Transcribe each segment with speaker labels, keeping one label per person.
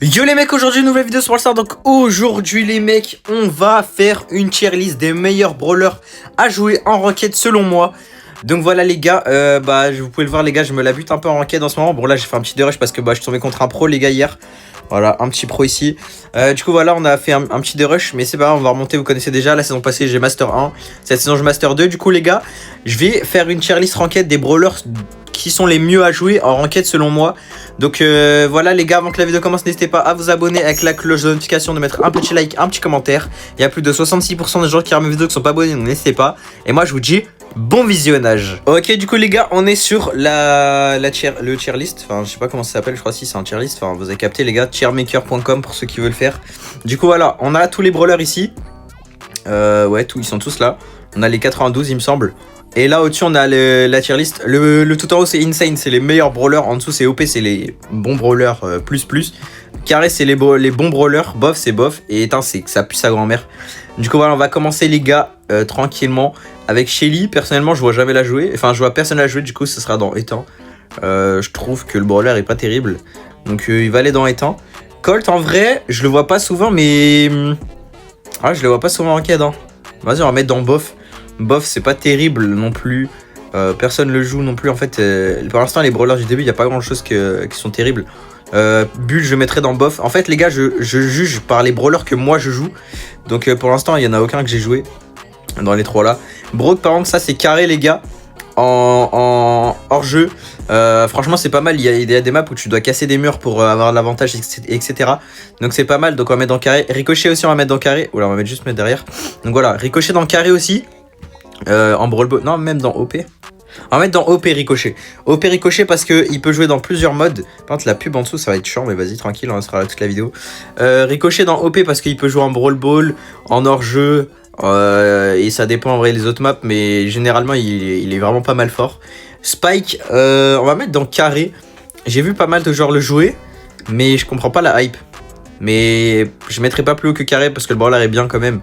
Speaker 1: Yo les mecs, aujourd'hui nouvelle vidéo sur All-Star. Donc aujourd'hui les mecs, on va faire une tier list des meilleurs brawlers à jouer en ranked selon moi. Donc voilà les gars, vous pouvez le voir les gars, je me la bute un peu en ranked en ce moment. Bon là j'ai fait un petit rush parce que je suis tombé contre un pro les gars hier. Voilà, un petit pro ici. Du coup voilà, on a fait un petit rush, mais c'est pas grave, on va remonter, vous connaissez déjà. La saison passée j'ai Master 1, cette saison j'ai Master 2. Du coup les gars, je vais faire une tier list ranked des brawlers qui sont les mieux à jouer en ranked selon moi. Donc voilà les gars, avant que la vidéo commence, n'hésitez pas à vous abonner avec la cloche de notification, de mettre un petit like, un petit commentaire. Il y a plus de 66% des gens qui regardent mes vidéos qui sont pas abonnés, donc n'hésitez pas. Et moi je vous dis bon visionnage. Ok, du coup les gars, on est sur le tier list. Enfin je sais pas comment ça s'appelle, je crois si c'est un tier list. Enfin vous avez capté les gars, tiermaker.com pour ceux qui veulent faire. Du coup voilà, on a tous les brawlers ici. Ouais, ils sont tous là. On a les 92 il me semble. Et là au-dessus on a la tier list. Le tout en haut c'est Insane, c'est les meilleurs brawlers. En dessous c'est OP, c'est les bons brawlers plus. Carré c'est les bons brawlers. Bof c'est bof. Et éteint c'est que ça pue sa grand-mère. Du coup voilà, on va commencer les gars tranquillement avec Shelly. Personnellement je vois jamais la jouer. Enfin je vois personne la jouer, du coup ce sera dans éteint. Je trouve que le brawler est pas terrible. Donc il va aller dans éteint. Colt en vrai je le vois pas souvent, mais ah, je le vois pas souvent en ranked hein. Vas-y on va mettre dans bof. Bof c'est pas terrible non plus, personne le joue non plus en fait. Pour l'instant les brawlers du début il n'y a pas grand chose qui sont terribles. Bull je mettrai dans bof. En fait les gars je juge par les brawlers que moi je joue. Donc pour l'instant il n'y en a aucun que j'ai joué dans les trois là. Brock par exemple ça c'est carré les gars. En hors jeu franchement c'est pas mal. Il y a des maps où tu dois casser des murs pour avoir l'avantage etc. Donc c'est pas mal, donc on va mettre dans carré. Ricochet aussi on va mettre dans carré. Oula on va juste mettre derrière. Donc voilà, Ricochet dans carré aussi. En brawl ball, non même dans OP. On va mettre dans OP Ricochet. OP Ricochet parce que il peut jouer dans plusieurs modes. Par contre la pub en dessous ça va être chiant, mais vas-y tranquille, on restera là toute la vidéo. Ricochet dans OP parce qu'il peut jouer en brawl ball, en hors jeu. Et ça dépend en vrai les autres maps, mais généralement il est vraiment pas mal fort. Spike on va mettre dans carré. J'ai vu pas mal de joueurs le jouer, mais je comprends pas la hype. Mais je mettrai pas plus haut que carré parce que le brawler est bien quand même,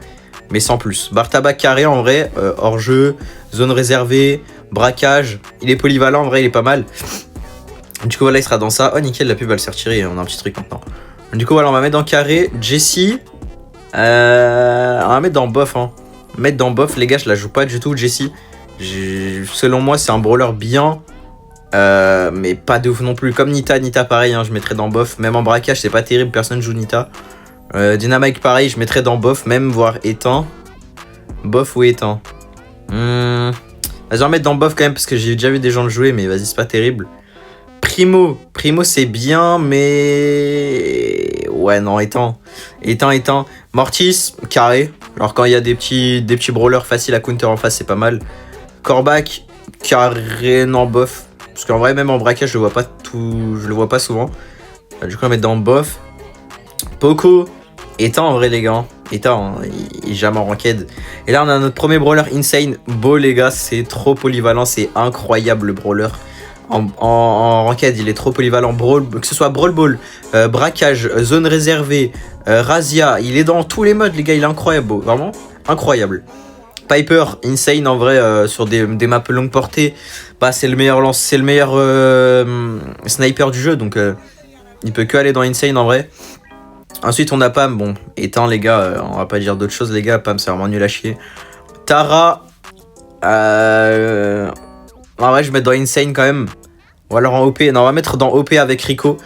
Speaker 1: mais sans plus. Bartaba carré en vrai, hors jeu, zone réservée, braquage. Il est polyvalent en vrai, il est pas mal. Du coup voilà il sera dans ça. Oh nickel, la pub elle s'est retirée, on a un petit truc maintenant. Du coup voilà on va mettre dans carré. Jessie on va mettre dans bof hein. Mettre dans bof les gars, je la joue pas du tout Jessie. Selon moi c'est un brawler bien, mais pas de ouf non plus. Comme Nita pareil hein, je mettrais dans bof. Même en braquage c'est pas terrible, personne joue Nita. Dynamite pareil, je mettrais dans bof, même voire éteint. Bof ou éteint. Vas-y on va mettre dans bof quand même parce que j'ai déjà vu des gens le jouer, mais vas-y c'est pas terrible. Primo c'est bien, mais ouais non éteint. Mortis carré. Alors quand il y a des petits brawlers faciles à counter en face c'est pas mal. Corbac carré, non bof. Parce qu'en vrai même en braquage je le vois pas souvent. Du coup on va mettre dans bof. Poco éteint en vrai les gars. Éteint, hein, il est jamais en ranked. Et là on a notre premier brawler Insane. Beau les gars, c'est trop polyvalent, c'est incroyable le brawler. En ranked il est trop polyvalent. Que ce soit brawl ball, braquage, zone réservée, Razia, il est dans tous les modes les gars, il est incroyable, vraiment incroyable. Piper, Insane en vrai, sur des maps longue portée, c'est le meilleur sniper du jeu, donc il peut que aller dans Insane en vrai. Ensuite on a Pam, bon éteint les gars, on va pas dire d'autres choses les gars, Pam c'est vraiment nul à chier. Tara, en vrai je vais mettre dans Insane quand même. Ou alors en OP, non on va mettre dans OP avec Rico.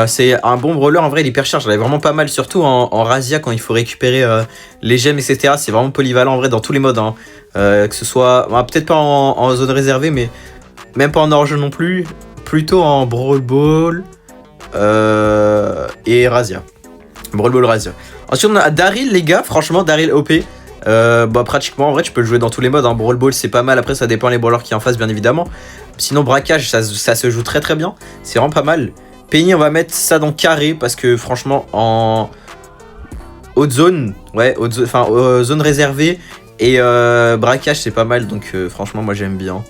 Speaker 1: C'est un bon brawler en vrai, il hyper charge, j'en ai vraiment pas mal, surtout en Razia quand il faut récupérer les gemmes etc. C'est vraiment polyvalent en vrai dans tous les modes hein. Que ce soit, peut-être pas en zone réservée, mais même pas en hors-jeu non plus. Plutôt en brawl ball et Razia. Brawl ball Razia. Ensuite on a Daryl les gars, franchement Daryl OP. Pratiquement en vrai tu peux le jouer dans tous les modes hein. Brawl ball c'est pas mal, après ça dépend les brawlers qui en face bien évidemment. Sinon braquage ça se joue très bien, c'est vraiment pas mal. Penny on va mettre ça dans carré parce que franchement en haute zone, ouais zone réservée et braquage c'est pas mal, donc franchement moi j'aime bien.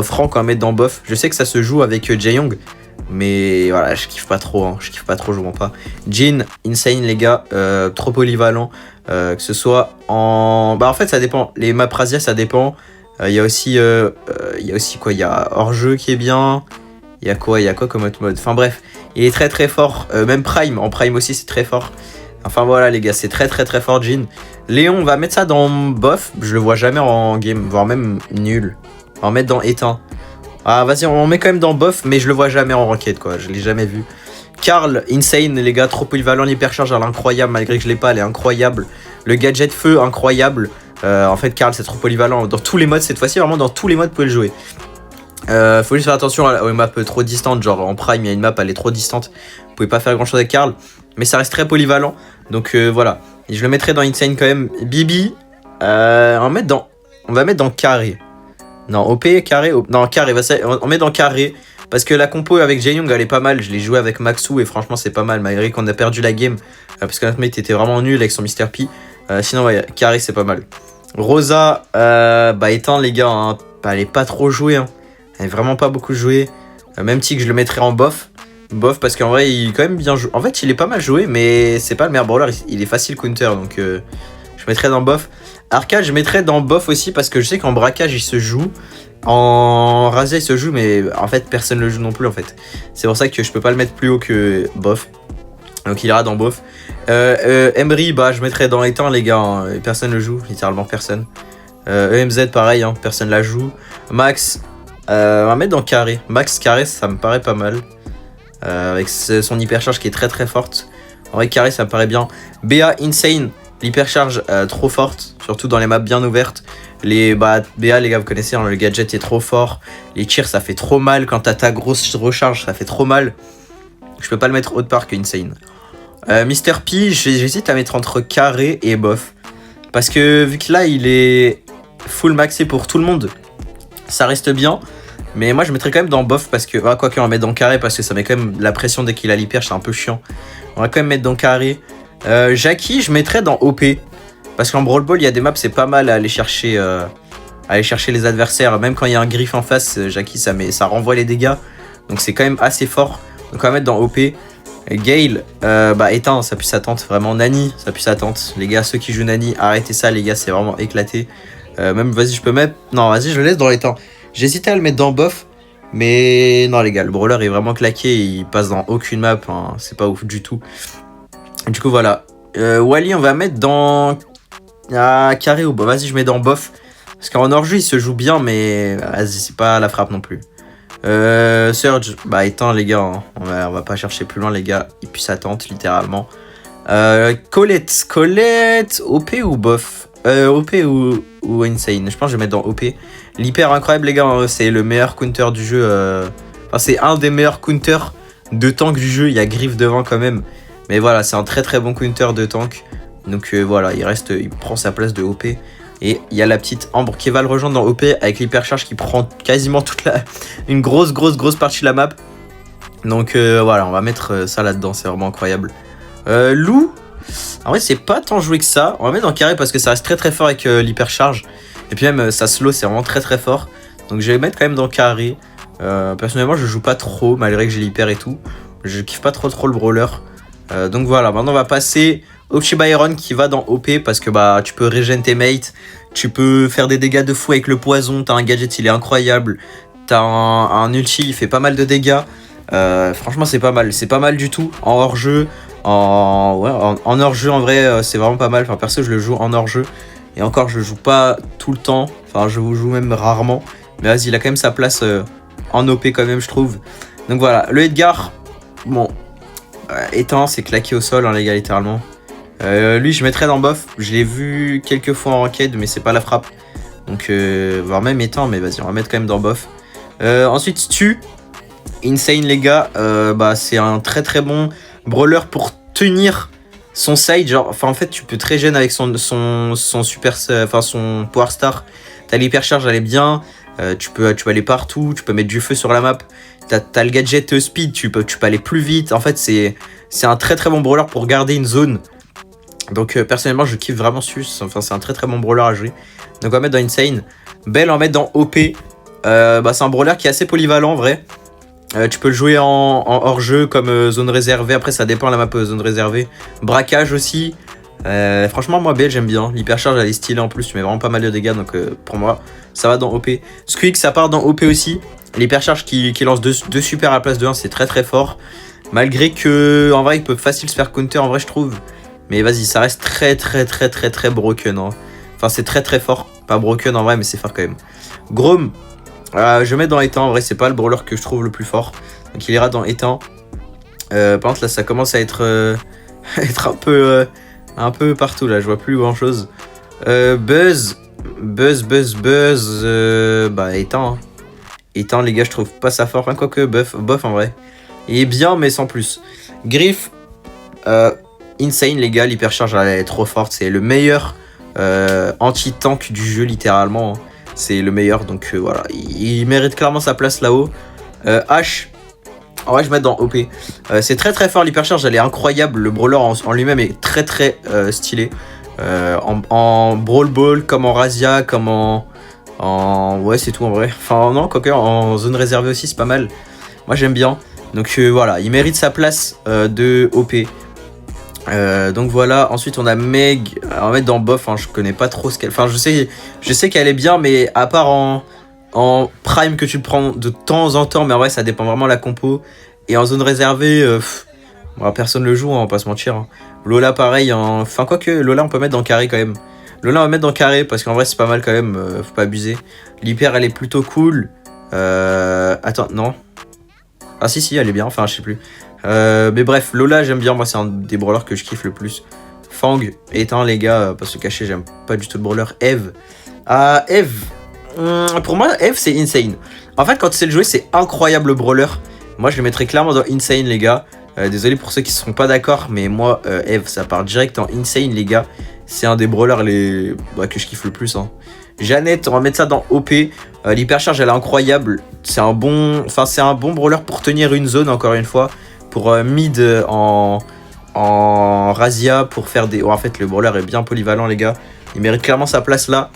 Speaker 1: Franck on va mettre dans bof, je sais que ça se joue avec Jae-Young, mais voilà je kiffe pas trop hein. Je jouant pas. Jhin, Insane les gars, trop polyvalent, que ce soit en fait ça dépend, les maps Razia ça dépend. Il y a aussi quoi, il y a hors jeu qui est bien. Il y a quoi comme autre mode. Enfin bref, Il est très très fort. Même Prime, en Prime aussi c'est très fort. Enfin voilà les gars, c'est très très très fort Jhin. Léon, on va mettre ça dans bof. Je le vois jamais en game, voire même nul. On va en mettre dans éteint. Ah vas-y, on met quand même dans bof, mais je le vois jamais en ranked quoi. Je l'ai jamais vu. Karl, insane les gars, trop polyvalent, l'hypercharge elle est incroyable, malgré que je l'ai pas, elle est incroyable. Le gadget feu, incroyable. En fait Karl c'est trop polyvalent dans tous les modes, cette fois-ci vraiment dans tous les modes vous pouvez le jouer. Faut juste faire attention aux maps trop distantes, genre en prime il y a une map elle est trop distante, vous pouvez pas faire grand chose avec Karl, mais ça reste très polyvalent, donc voilà. Et je le mettrai dans insane quand même. Bibi, on va mettre dans carré. Non, OP, carré, non carré, on met dans carré. Parce que la compo avec Jaeyoung elle est pas mal, je l'ai joué avec Maxou et franchement c'est pas mal malgré qu'on a perdu la game. Parce que notre mate était vraiment nul avec son Mr P. Sinon ouais, carré c'est pas mal. Rosa, bah éteint les gars, hein, elle est pas trop jouée. Hein. Elle est vraiment pas beaucoup jouée. Même si je le mettrais en bof. Bof parce qu'en vrai il est quand même bien joué. En fait il est pas mal joué mais c'est pas le meilleur brawler, il est facile counter donc je mettrais dans bof. Arcade je mettrais dans bof aussi parce que je sais qu'en braquage il se joue. En Razia il se joue mais en fait personne le joue non plus en fait. C'est pour ça que je peux pas le mettre plus haut que bof. Donc il ira dans bof. Emery bah je mettrais dans éteint les gars, hein. Personne le joue, littéralement personne. EMZ pareil, hein. Personne la joue. Max, on va mettre dans carré. Max carré ça me paraît pas mal. Avec son hypercharge qui est très très forte. En vrai carré ça me paraît bien. BA insane, l'hypercharge trop forte, surtout dans les maps bien ouvertes. BA les gars vous connaissez, hein, le gadget est trop fort. Les tirs ça fait trop mal quand t'as ta grosse recharge, ça fait trop mal. Je peux pas le mettre autre part que insane. Mr P j'hésite à mettre entre carré et bof. Parce que vu que là il est full maxé pour tout le monde, ça reste bien. Mais moi je mettrais quand même dans bof parce que... Ah, quoique on va mettre dans carré parce que ça met quand même la pression dès qu'il a l'hyper, c'est un peu chiant. On va quand même mettre dans carré. Jackie je mettrais dans OP. Parce qu'en Brawl Ball il y a des maps c'est pas mal à aller chercher les adversaires. Même quand il y a un griffe en face, Jackie ça renvoie les dégâts. Donc c'est quand même assez fort. Donc on va mettre dans OP. Gale, bah éteint, ça pue sa tente. Vraiment Nani, ça pue sa tente. Les gars, ceux qui jouent Nani, arrêtez ça les gars, c'est vraiment éclaté. Même vas-y je peux mettre... Non vas-y je le laisse dans l'éteint. J'hésitais à le mettre dans bof. Mais non les gars, le brawler est vraiment claqué. Il passe dans aucune map, hein. C'est pas ouf du tout. Du coup voilà. Wally on va mettre dans... carré ou bof. Vas-y je mets dans bof. Parce qu'en hors-jeu il se joue bien mais vas-y c'est pas la frappe non plus. Surge, bah éteint les gars, hein. On va pas chercher plus loin les gars, il pue sa tente littéralement. Colette, OP ou bof? OP ou insane? Je pense que je vais mettre dans OP. L'hyper incroyable les gars, hein, c'est le meilleur counter du jeu. Enfin c'est un des meilleurs counters de tank du jeu, il y a Griff devant quand même. Mais voilà, c'est un très très bon counter de tank. Donc voilà, il prend sa place de OP. Et il y a la petite Ambre qui va le rejoindre dans OP avec l'hypercharge qui prend quasiment une grosse partie de la map. Donc voilà, on va mettre ça là-dedans, c'est vraiment incroyable. Lou, en vrai c'est pas tant joué que ça. On va mettre dans carré parce que ça reste très très fort avec l'hypercharge. Et puis même sa slow c'est vraiment très très fort. Donc je vais mettre quand même dans carré. Personnellement je joue pas trop malgré que j'ai l'hyper et tout. Je kiffe pas trop le brawler. Donc voilà, maintenant on va passer au Byron qui va dans OP parce que bah tu peux régénérer tes mates, tu peux faire des dégâts de fou avec le poison, t'as un gadget il est incroyable, t'as un ulti il fait pas mal de dégâts. Franchement c'est pas mal du tout en hors-jeu, en hors-jeu en vrai c'est vraiment pas mal. Enfin perso je le joue en hors-jeu et encore je le joue pas tout le temps, enfin je vous joue même rarement. Mais vas-y il a quand même sa place en OP quand même je trouve. Donc voilà, le Edgar, bon, éteint c'est claqué au sol hein, les gars littéralement. Lui je mettrais dans bof, je l'ai vu quelques fois en ranked mais c'est pas la frappe. Donc voire même éteint mais vas-y on va mettre quand même dans bof. Ensuite Stu, insane les gars, bah c'est un très très bon brawler pour tenir son side, genre enfin en fait tu peux très gêner avec son super, enfin son power star. T'as l'hypercharge elle est bien, tu peux aller partout, tu peux mettre du feu sur la map. T'as le gadget speed, tu peux aller plus vite. En fait c'est un très très bon brawler pour garder une zone. Donc personnellement je kiffe vraiment Sus, enfin c'est un très très bon brawler à jouer. Donc on va mettre dans insane. Belle on va mettre dans OP. Bah c'est un brawler qui est assez polyvalent en vrai. Tu peux le jouer en hors-jeu comme zone réservée, après ça dépend de la map zone réservée. Braquage aussi. Franchement moi Belle j'aime bien, l'hypercharge elle est stylée en plus, tu mets vraiment pas mal de dégâts donc pour moi ça va dans OP. Squeak ça part dans OP aussi. L'hypercharge qui lance deux super à la place de 1 c'est très très fort. Malgré que, en vrai, il peut facile se faire counter, en vrai, je trouve. Mais vas-y, ça reste très broken. Hein. Enfin, c'est très fort. Pas broken en vrai, mais c'est fort quand même. Grom, je mets dans éteint. En vrai, c'est pas le brawler que je trouve le plus fort. Donc, il ira dans éteint. Par contre, là, ça commence à être, être un peu partout. Là, je vois plus grand chose. Buzz, bah, éteint. Hein. Éteint, les gars, je trouve pas ça fort. Enfin, quoique, bof en vrai. Il est bien, mais sans plus. Griff, insane, les gars. L'hypercharge, elle est trop forte. C'est le meilleur anti-tank du jeu, littéralement. Hein. C'est le meilleur, donc voilà. Il mérite clairement sa place là-haut. H, en vrai, je vais mettre dans OP. C'est très fort, l'hypercharge, elle est incroyable. Le brawler en lui-même est très stylé. En Brawl Ball, comme en Razia, comme ouais, c'est tout en vrai. Enfin, non, quoique, en zone réservée aussi, c'est pas mal. Moi, j'aime bien. Donc voilà, il mérite sa place de OP. Donc voilà, ensuite on a Meg. On va mettre dans bof, hein, je connais pas trop ce qu'elle... Enfin, je sais qu'elle est bien, mais à part en prime que tu prends de temps en temps, mais en vrai, ça dépend vraiment de la compo. Et en zone réservée, bon, personne le joue, hein, on va pas se mentir. Hein. Lola, pareil. Enfin, quoique, Lola, on peut mettre dans carré quand même. Lola, on va mettre dans carré parce qu'en vrai, c'est pas mal quand même. Faut pas abuser. L'hyper, elle est plutôt cool. Attends, non. Ah si, elle est bien, enfin je sais plus. Mais bref, Lola j'aime bien, moi c'est un des brawlers que je kiffe le plus. Fang, éteint les gars, pas se cacher, j'aime pas du tout le brawler. Eve. Eve, pour moi Eve c'est insane. En fait quand tu sais le jouer c'est incroyable le brawler. Moi je le mettrais clairement dans insane les gars. Désolé pour ceux qui seront pas d'accord, mais moi Eve ça part direct en insane les gars. C'est un des brawlers que je kiffe le plus. Hein. Jeannette, on va mettre ça dans OP. L'hypercharge elle est incroyable. C'est un bon brawler pour tenir une zone encore une fois. Pour mid en Razia, pour faire des... Oh, en fait le brawler est bien polyvalent les gars. Il mérite clairement sa place là.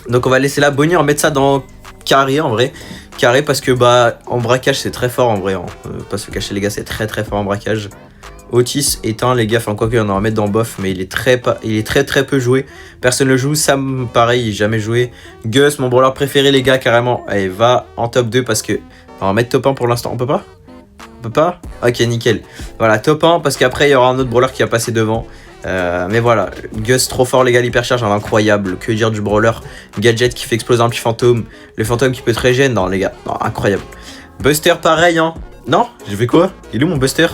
Speaker 1: Donc on va laisser la Bonnie, on va mettre ça dans carré en vrai. Carré parce que bah en braquage c'est très fort en vrai. Hein. Pas se cacher les gars, c'est très fort en braquage. Otis éteint les gars, enfin quoi qu'on en va mettre dans bof, mais il est très peu joué. Personne le joue, Sam pareil, jamais joué. Gus, mon brawler préféré les gars, carrément. Allez, va en top 2 parce que... On va mettre top 1 pour l'instant, on peut pas? On peut pas? Ok, nickel. Voilà, top 1 parce qu'après il y aura un autre brawler qui va passer devant. Mais voilà, Gus trop fort les gars, l'hypercharge incroyable. Que dire du brawler? Gadget qui fait exploser un petit fantôme. Le fantôme qui peut te régénérer, non les gars, non, incroyable. Buster pareil hein. Non, je fais quoi? Il est où mon Buster?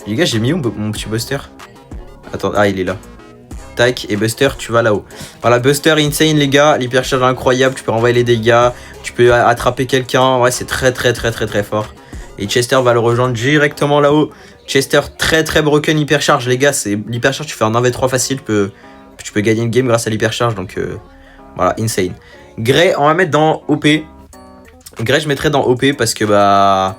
Speaker 1: Les gars, j'ai mis où mon petit Buster? Attends, ah, il est là. Tac, et Buster, tu vas là-haut. Voilà, Buster insane, les gars. L'hypercharge incroyable. Tu peux renvoyer les dégâts. Tu peux attraper quelqu'un. Ouais, c'est très fort. Et Chester va le rejoindre directement là-haut. Chester, très broken hypercharge, les gars. C'est l'hypercharge, tu fais un 1v3 facile. Tu peux gagner une game grâce à l'hypercharge. Donc, voilà, insane. Grey, on va mettre dans OP. Grey, je mettrais dans OP parce que, bah...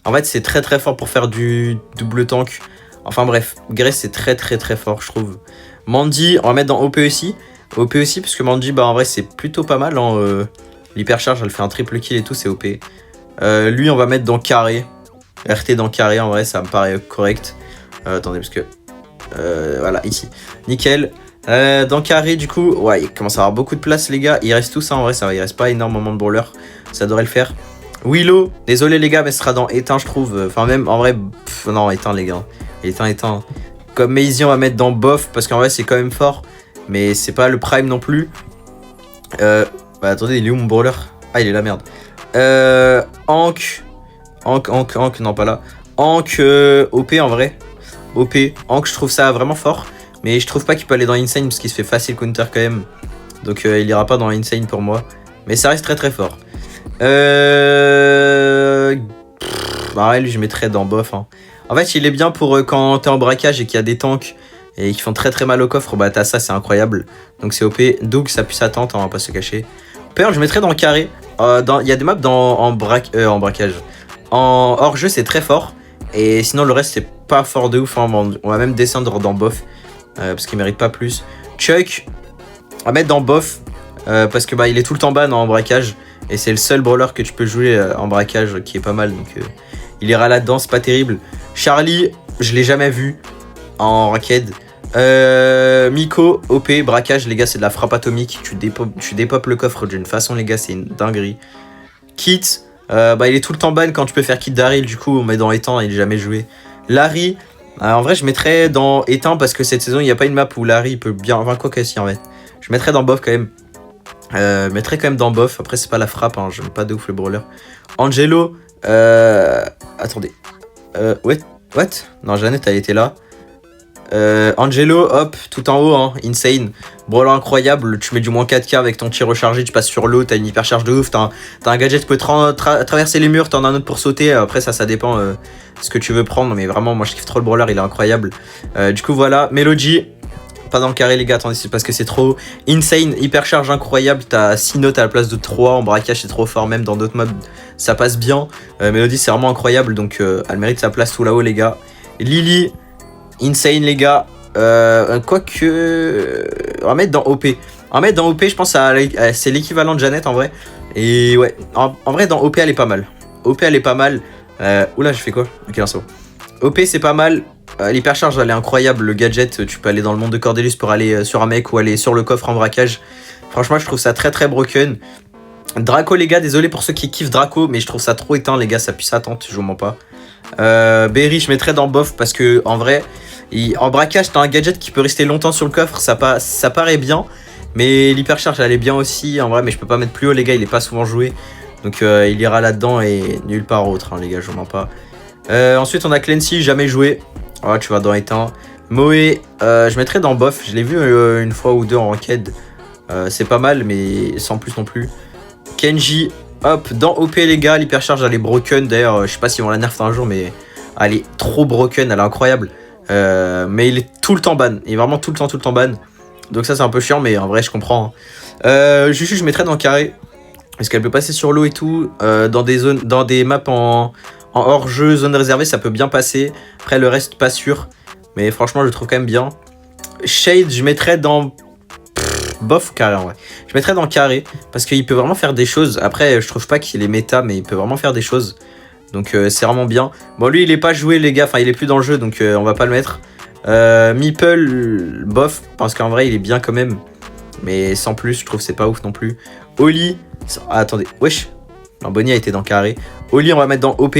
Speaker 1: En fait, c'est très fort pour faire du double tank. Enfin bref, Grey c'est très fort, je trouve. Mandy, on va mettre dans OP aussi. OP aussi, parce que Mandy, bah en vrai, c'est plutôt pas mal. Hein, l'hypercharge, elle fait un triple kill et tout, c'est OP. Lui, on va mettre dans carré. RT dans carré, en vrai, ça me paraît correct. Attendez, parce que... voilà, ici. Nickel. Dans carré, du coup, ouais, il commence à avoir beaucoup de place, les gars. Il reste tout ça, en vrai, ça va. Il reste pas énormément de brawlers. Ça devrait le faire. Willow, désolé les gars, mais ce sera dans éteint, je trouve. Enfin, même en vrai, non, éteint, les gars. Éteint. Comme Maisie, on va mettre dans bof parce qu'en vrai, c'est quand même fort. Mais c'est pas le prime non plus. Bah, attendez, il est où mon brawler? Ah, il est là, merde. Hank, non, pas là. Hank, OP en vrai. OP. Hank, je trouve ça vraiment fort. Mais je trouve pas qu'il peut aller dans Insane parce qu'il se fait facile counter quand même. Donc, il ira pas dans Insane pour moi. Mais ça reste très fort. Bah lui je mettrais dans bof hein. En fait il est bien pour quand t'es en braquage et qu'il y a des tanks et qui font très mal au coffre. Bah t'as ça, c'est incroyable. Donc c'est OP. Doug ça pue sa tente, on va pas se cacher. Pearl je mettrais dans carré. Il y a des maps en braquage. En hors jeu c'est très fort. Et sinon le reste c'est pas fort de ouf hein. On va même descendre dans bof parce qu'il mérite pas plus. Chuck on va mettre dans bof parce que bah il est tout le temps ban en braquage. Et c'est le seul brawler que tu peux jouer en braquage qui est pas mal. Donc il ira là-dedans, c'est pas terrible. Charlie, je l'ai jamais vu en ranked. Miko, OP, braquage, les gars, c'est de la frappe atomique. Tu dépopes le coffre d'une façon, les gars, c'est une dinguerie. Kit, Bah il est tout le temps ban quand tu peux faire kit Daryl, du coup on met dans éteint, il est jamais joué. Larry, en vrai je mettrais dans éteint parce que cette saison il n'y a pas une map où Larry peut bien... Enfin quoi que si en fait. Je mettrais dans bof quand même. Mettrais quand même dans bof, après c'est pas la frappe, hein. J'aime pas de ouf le brawler. Angelo, attendez. What? Non, Jeannette elle était là. Angelo, hop, tout en haut, hein, insane. Brawler incroyable, tu mets du moins 4k avec ton tir rechargé, tu passes sur l'eau, t'as une hypercharge de ouf, t'as un gadget qui peut traverser les murs, t'en as un autre pour sauter, après ça dépend ce que tu veux prendre, mais vraiment moi je kiffe trop le brawler, il est incroyable. Du coup voilà, Melody, pas dans le carré les gars, attendez c'est parce que c'est trop insane, hypercharge incroyable, t'as 6 notes à la place de 3, en braquage c'est trop fort, même dans d'autres mobs ça passe bien. Melody c'est vraiment incroyable, donc elle mérite sa place tout là-haut les gars. Lily, insane les gars. Quoique... On va mettre dans OP. On va mettre dans OP, je pense que c'est l'équivalent de Jeannette en vrai. Et ouais, en vrai dans OP elle est pas mal. OP elle est pas mal. Oula, je fais quoi? Ok, non, c'est bon. OP c'est pas mal. L'hypercharge elle est incroyable. Le gadget, tu peux aller dans le monde de Cordelius pour aller sur un mec ou aller sur le coffre en braquage. Franchement, je trouve ça très très broken. Draco les gars, désolé pour ceux qui kiffent Draco, mais je trouve ça trop éteint les gars, ça pue sa tente, je vous mens pas. Berry je mettrais dans bof parce que en vrai en braquage t'as un gadget qui peut rester longtemps sur le coffre, ça paraît bien, mais l'hypercharge elle est bien aussi en vrai, mais je peux pas mettre plus haut les gars, il est pas souvent joué, donc il ira là dedans et nulle part autre hein, les gars, je vous mens pas. Ensuite on a Clancy, jamais joué, ouais, tu vas dans éteint. Moe, je mettrais dans bof, je l'ai vu une fois ou deux en ranked, c'est pas mal mais sans plus non plus. Kenji, hop, dans OP les gars, l'hypercharge elle est broken, d'ailleurs je sais pas si on la nerf un jour, mais elle est trop broken, elle est incroyable. Mais il est tout le temps ban, il est vraiment tout le temps ban. Donc ça c'est un peu chiant, mais en vrai je comprends hein. Juju je mettrais dans carré, parce qu'elle peut passer sur l'eau et tout, dans des zones, dans des maps en hors-jeu, zone réservée, ça peut bien passer. Après le reste pas sûr, mais franchement je le trouve quand même bien. Shade je mettrais dans... bof ou carré en vrai. Je mettrais dans carré, parce qu'il peut vraiment faire des choses. Après je trouve pas qu'il est méta, mais il peut vraiment faire des choses. Donc c'est vraiment bien. Bon lui il est pas joué les gars, enfin il est plus dans le jeu, donc on va pas le mettre. Meeple, bof, parce qu'en vrai il est bien quand même. Mais sans plus, je trouve c'est pas ouf non plus. Oli, attendez, wesh. Non, Bonnie a été dans carré. Oli on va mettre dans OP.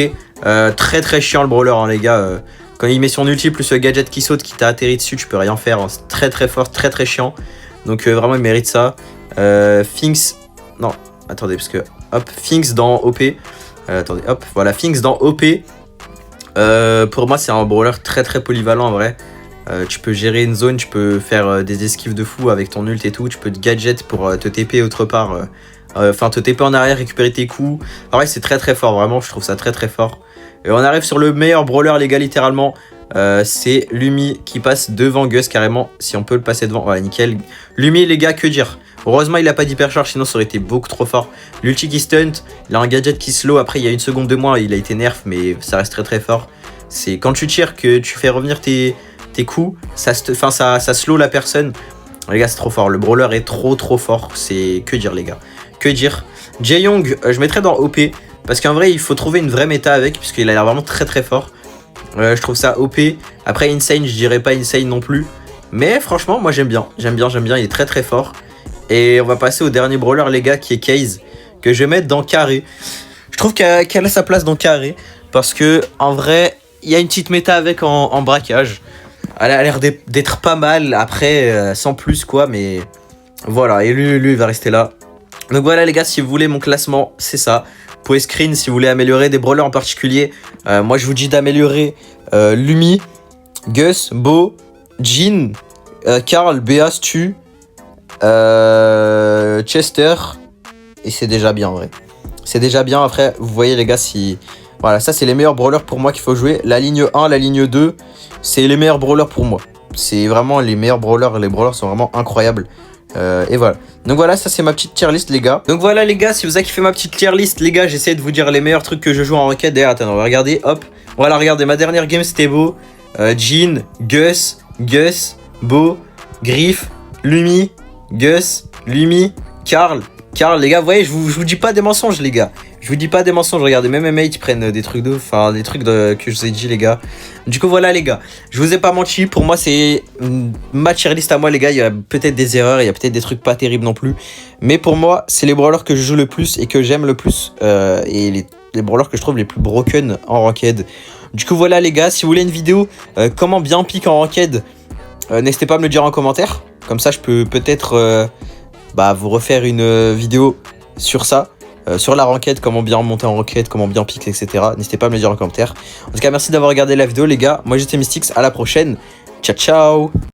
Speaker 1: Très très chiant le brawler hein, les gars. Quand il met son ulti plus le gadget qui saute qui t'a atterri dessus, tu peux rien faire. Hein. C'est très très fort, très très chiant. Donc vraiment il mérite ça. Finks, non, attendez parce que hop, Finks dans OP. Attendez, hop, voilà, Finks dans OP. Pour moi, c'est un brawler très très polyvalent en vrai. Tu peux gérer une zone, tu peux faire des esquives de fou avec ton ult et tout. Tu peux te gadget pour te TP autre part. Enfin, te TP en arrière, récupérer tes coups. En vrai, c'est très très fort, vraiment, je trouve ça très très fort. Et on arrive sur le meilleur brawler, les gars, littéralement. C'est Lumi qui passe devant Gus carrément. Si on peut le passer devant, voilà, nickel. Lumi, les gars, que dire? Heureusement il a pas d'hypercharge, sinon ça aurait été beaucoup trop fort. L'ulti qui stunt, il a un gadget qui slow, après il y a une seconde de moins, il a été nerf, mais ça reste très très fort. C'est quand tu tires que tu fais revenir tes coups, ça slow la personne. Les gars c'est trop fort, le brawler est trop fort, c'est que dire les gars. Que dire. Jae-Young, je mettrais dans OP, parce qu'en vrai il faut trouver une vraie méta avec, puisqu'il a l'air vraiment très très fort. Je trouve ça OP. Après insane, je dirais pas insane non plus. Mais franchement moi j'aime bien, il est très très fort. Et on va passer au dernier brawler les gars qui est Case, que je vais mettre dans carré. Je trouve qu'elle a sa place dans carré, parce que en vrai il y a une petite méta avec en braquage. Elle a l'air d'être pas mal, après sans plus quoi, mais voilà, et lui il va rester là. Donc voilà les gars, si vous voulez mon classement c'est ça. Vous pouvez screen si vous voulez améliorer des brawlers en particulier. Moi je vous dis d'améliorer Lumi, Gus, Bo, Jhin, Karl, Béa, Stu, Chester, et c'est déjà bien en vrai. C'est déjà bien. Après vous voyez les gars, si voilà, ça c'est les meilleurs brawlers pour moi qu'il faut jouer. La ligne 1, la ligne 2, c'est les meilleurs brawlers pour moi. C'est vraiment les meilleurs brawlers. Les brawlers sont vraiment incroyables. Et voilà. Donc voilà, ça c'est ma petite tier list les gars. Donc voilà les gars, si vous avez kiffé ma petite tier list les gars, j'essaie de vous dire les meilleurs trucs que je joue en ranked. D'ailleurs attends, on va regarder, hop. Voilà, regardez, ma dernière game c'était Bo, Jhin, Gus, Bo, Griff, Lumi, Gus, Lumi, Karl, les gars, vous voyez, je vous dis pas des mensonges les gars. Je vous dis pas des mensonges, regardez, même mes mates prennent des trucs de ouf, enfin des trucs que je vous ai dit les gars. Du coup voilà les gars, je vous ai pas menti, pour moi c'est ma tier list à moi les gars, il y a peut-être des erreurs, il y a peut-être des trucs pas terribles non plus. Mais pour moi, c'est les brawlers que je joue le plus et que j'aime le plus, et les brawlers que je trouve les plus broken en ranked. Du coup voilà les gars, si vous voulez une vidéo comment bien pique en ranked, n'hésitez pas à me le dire en commentaire. Comme ça je peux peut-être vous refaire une vidéo sur ça. Sur la ranked, comment bien monter en ranked, comment bien pique, etc. N'hésitez pas à me le dire en commentaire. En tout cas, merci d'avoir regardé la vidéo, les gars. Moi, j'étais Mystix. À la prochaine. Ciao, ciao.